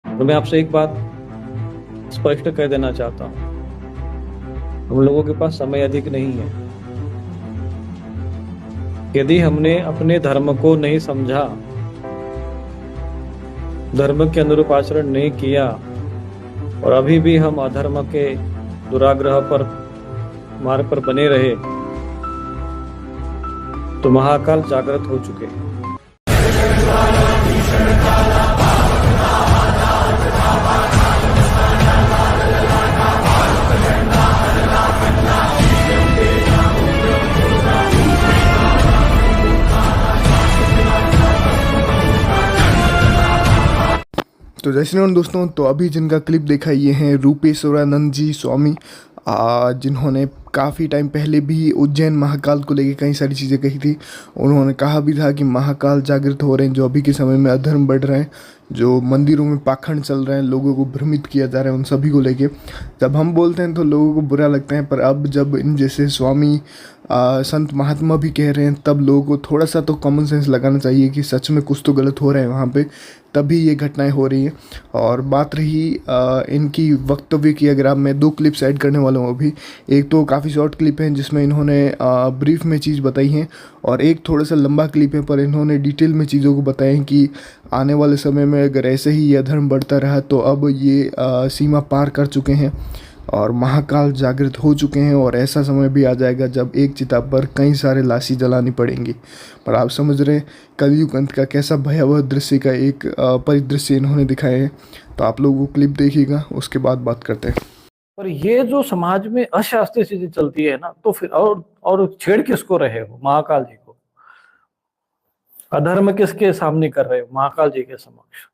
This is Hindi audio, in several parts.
तो मैं आपसे एक बात स्पष्ट कह देना चाहता हूँ, हम लोगों के पास समय अधिक नहीं है। यदि हमने अपने धर्म को नहीं समझा, धर्म के अनुरूप आचरण नहीं किया और अभी भी हम अधर्म के दुराग्रह पर मार्ग पर बने रहे, तो महाकाल जागृत हो चुके हैं। तो जय श्री राम दोस्तों। तो अभी जिनका क्लिप देखा ये हैं रूपेश्वरानंद जी स्वामी, जिन्होंने काफ़ी टाइम पहले भी उज्जैन महाकाल को लेके कई सारी चीज़ें कही थी। उन्होंने कहा भी था कि महाकाल जागृत हो रहे हैं, जो अभी के समय में अधर्म बढ़ रहे हैं, जो मंदिरों में पाखंड चल रहे हैं, लोगों को भ्रमित किया जा रहा है, उन सभी को लेके जब हम बोलते हैं तो लोगों को बुरा लगता है। पर अब जब इन जैसे स्वामी संत महात्मा भी कह रहे हैं, तब लोगों को थोड़ा सा तो कॉमन सेंस लगाना चाहिए कि सच में कुछ तो गलत हो रहा है वहाँ पे, तभी ये घटनाएं हो रही हैं। और बात रही इनकी वक्तव्य की, अगर आप मैं दो क्लिप्स ऐड करने वाला हूँ अभी। एक तो काफ़ी शॉर्ट क्लिप है जिसमें इन्होंने ब्रीफ में चीज़ बताई हैं, और एक थोड़ा सा लंबा क्लिप है पर इन्होंने डिटेल में चीज़ों को बताया है कि आने वाले समय में अगर ऐसे ही ये अधर्म बढ़ता रहा तो अब ये सीमा पार कर चुके हैं और महाकाल जागृत हो चुके हैं, और ऐसा समय भी आ जाएगा जब एक चिता पर कई सारे लाशी जलानी पड़ेंगी। पर आप समझ रहे हैं कलयुग अंत का कैसा भयावह दृश्य का एक परिदृश्य इन्होंने दिखाया है। तो आप लोग वो क्लिप देखिएगा, उसके बाद बात करते हैं। पर ये जो समाज में अशास्त्रीय चीजें चलती है ना, तो फिर और छेड़ किसको रहे हो? महाकाल जी को। अधर्म किसके सामने कर रहे हो? महाकाल जी के समक्ष।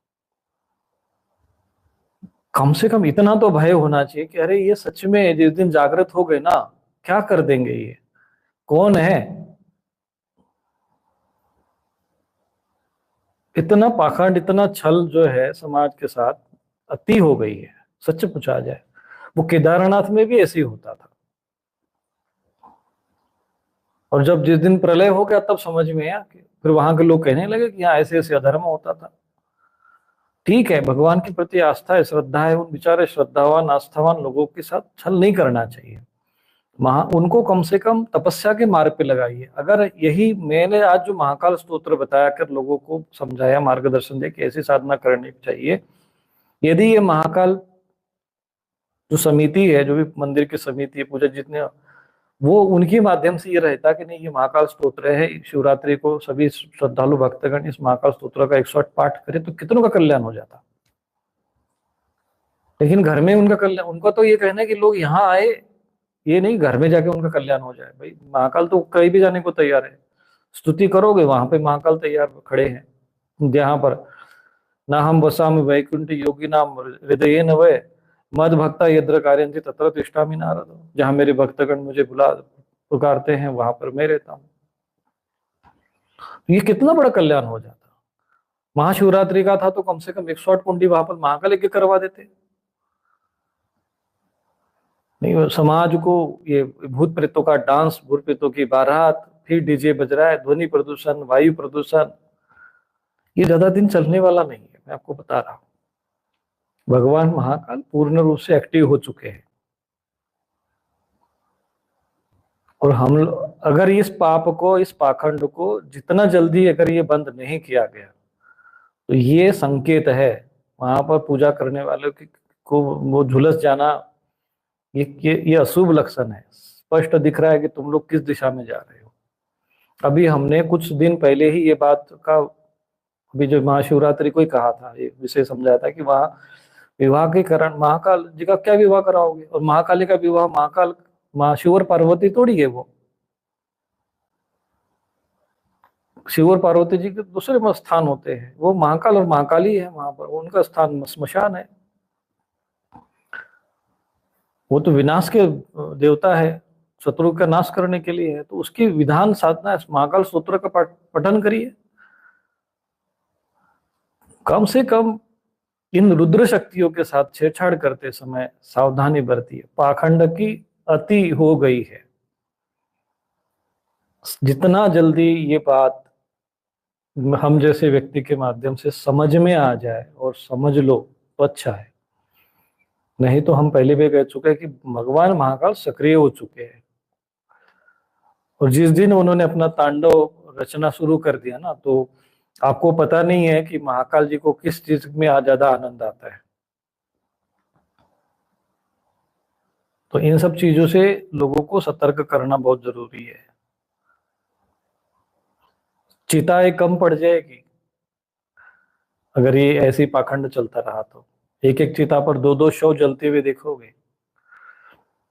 कम से कम इतना तो भय होना चाहिए कि अरे ये सच में जिस दिन जागृत हो गए ना, क्या कर देंगे, ये कौन है? इतना पाखंड, इतना छल जो है समाज के साथ अति हो गई है, सच पूछा जाए। वो केदारनाथ में भी ऐसे ही होता था, और जब जिस दिन प्रलय हो गया तब समझ में आया कि फिर वहां के लोग कहने लगे कि यहाँ ऐसे ऐसे अधर्म होता था। ठीक है, भगवान के प्रति आस्था है, श्रद्धा है, उन बेचारे श्रद्धावान आस्थावान लोगों के साथ छल नहीं करना चाहिए। उनको कम से कम तपस्या के मार्ग पे लगाइए। अगर यही मैंने आज जो महाकाल स्तोत्र बताया कर लोगों को समझाया, मार्गदर्शन दिया कि ऐसी साधना करनी चाहिए, यदि ये महाकाल जो समिति है, जो भी मंदिर की समिति है, पूजा जितने, वो उनके माध्यम से ये रहता कि नहीं ये महाकाल स्तोत्र है, शिवरात्रि को सभी श्रद्धालु भक्तगण इस महाकाल स्तोत्र का 108 पाठ करे तो कितनों का कल्याण हो जाता। लेकिन घर में उनका कल्याण, उनका तो ये कहना है कि लोग यहाँ आए, ये नहीं घर में जाके उनका कल्याण हो जाए। भाई महाकाल तो कहीं भी जाने को तैयार है, स्तुति करोगे वहां पे महाकाल तैयार खड़े हैं। जहां पर ना हम वसाम वैकुंठ योगी नाम हृदय न वै मद भक्ता यद्र कार्यंति तत्र तिष्ठामि नारद। जहां मेरे भक्तगण मुझे बुला पुकारते हैं वहां पर मैं रहता हूँ। ये कितना बड़ा कल्याण हो जाता। महाशिवरात्रि का था तो कम से कम 108 कुंडी वहां पर महाकाल एक करवा देते। नहीं, समाज को ये भूत प्रेतों का डांस, भूत प्रेतों की बारात, फिर डीजे बज रहा है, ध्वनि प्रदूषण, वायु प्रदूषण, ये ज्यादा दिन चलने वाला नहीं है, मैं आपको बता रहा हूँ। भगवान महाकाल पूर्ण रूप से एक्टिव हो चुके हैं, और हम अगर इस पाप को, इस पाखंड को जितना जल्दी अगर ये बंद नहीं किया गया तो ये संकेत है वहां पर पूजा करने वालों की को वो झुलस जाना। ये अशुभ लक्षण है, स्पष्ट दिख रहा है कि तुम लोग किस दिशा में जा रहे हो। अभी हमने कुछ दिन पहले ही ये बात का, अभी जो महाशिवरात्रि को ही कहा था, ये विषय समझाया था कि वहाँ विवाह के कारण महाकाल जी का क्या विवाह कराओगे, और महाकाली का विवाह महाकाल, शिव और पार्वती थोड़ी है वो। शिव और पार्वती जी के दूसरे स्थान होते हैं, वो महाकाल और महाकाली है, वहां पर उनका स्थान स्मशान है। वो तो विनाश के देवता है, शत्रु का नाश करने के लिए है, तो उसकी विधान साधना महाकाल सूत्र का पठन करिए। कम से कम इन रुद्र शक्तियों के साथ छेड़छाड़ करते समय सावधानी बरतिए। पाखंड की अति हो गई है। जितना जल्दी ये बात हम जैसे व्यक्ति के माध्यम से समझ में आ जाए, और समझ लो तो अच्छा है, नहीं तो हम पहले भी कह चुके हैं कि भगवान महाकाल सक्रिय हो चुके हैं। और जिस दिन उन्होंने अपना तांडव रचना शुरू कर दिया ना, तो आपको पता नहीं है कि महाकाल जी को किस चीज में ज्यादा आनंद आता है। तो इन सब चीजों से लोगों को सतर्क करना बहुत जरूरी है। चिताएं कम पड़ जाएगी अगर ये ऐसी पाखंड चलता रहा तो। एक एक चिता पर दो दो शव जलते हुए देखोगे।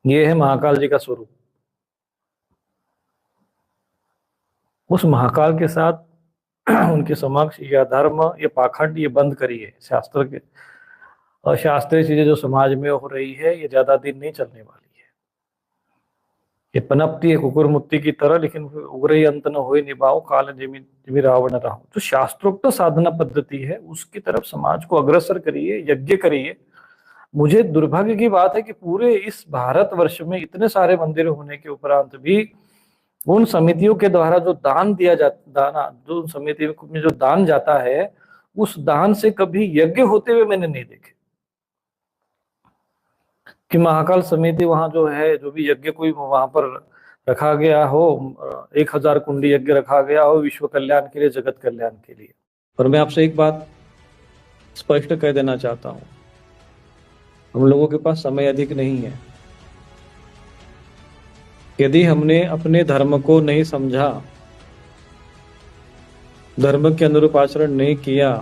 ये है महाकाल जी का स्वरूप। उस महाकाल के साथ उनके समक्ष ये अधर्म, ये पाखंड, ये बंद करिए। शास्त्र के अशास्त्रीय चीजें जो समाज में हो रही है, ये ज्यादा दिन नहीं चलने वाली है। ये पनपती है कुकुर मुत्ती की तरह, लेकिन उग्र ही अंत न होए निभाओ, काल जिमि जिमि रावण राहो। जो शास्त्रोक्त साधना पद्धति है उसकी तरफ समाज को अग्रसर करिए, यज्ञ करिए। मुझे दुर्भाग्य की बात है कि पूरे इस भारतवर्ष में इतने सारे मंदिर होने के उपरांत भी उन समितियों के द्वारा जो दान दिया जाता, जो समिति में जो दान जाता है, उस दान से कभी यज्ञ होते हुए मैंने नहीं देखे। कि महाकाल समिति वहां जो है, जो भी यज्ञ कोई वहां पर रखा गया हो, 1000 कुंडी यज्ञ रखा गया हो विश्व कल्याण के लिए, जगत कल्याण के लिए। और मैं आपसे एक बात स्पष्ट कह देना चाहता हूं, हम लोगों के पास समय अधिक नहीं है। यदि हमने अपने धर्म को नहीं समझा, धर्म के अनुरूप आचरण नहीं किया,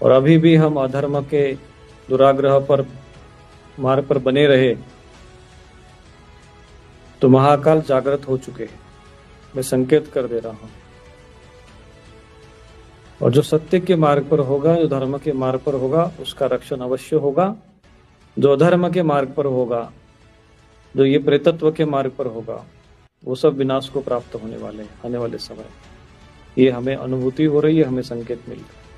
और अभी भी हम अधर्म के दुराग्रह पर मार्ग पर बने रहे, तो महाकाल जागृत हो चुके हैं। मैं संकेत कर दे रहा हूं। और जो सत्य के मार्ग पर होगा, जो धर्म के मार्ग पर होगा, उसका रक्षण अवश्य होगा। जो अधर्म के मार्ग पर होगा, जो ये प्रेतत्व के मार्ग पर होगा, वो सब विनाश को प्राप्त होने वाले हैं आने वाले समय। ये हमें अनुभूति हो रही है, हमें संकेत मिल रहा है।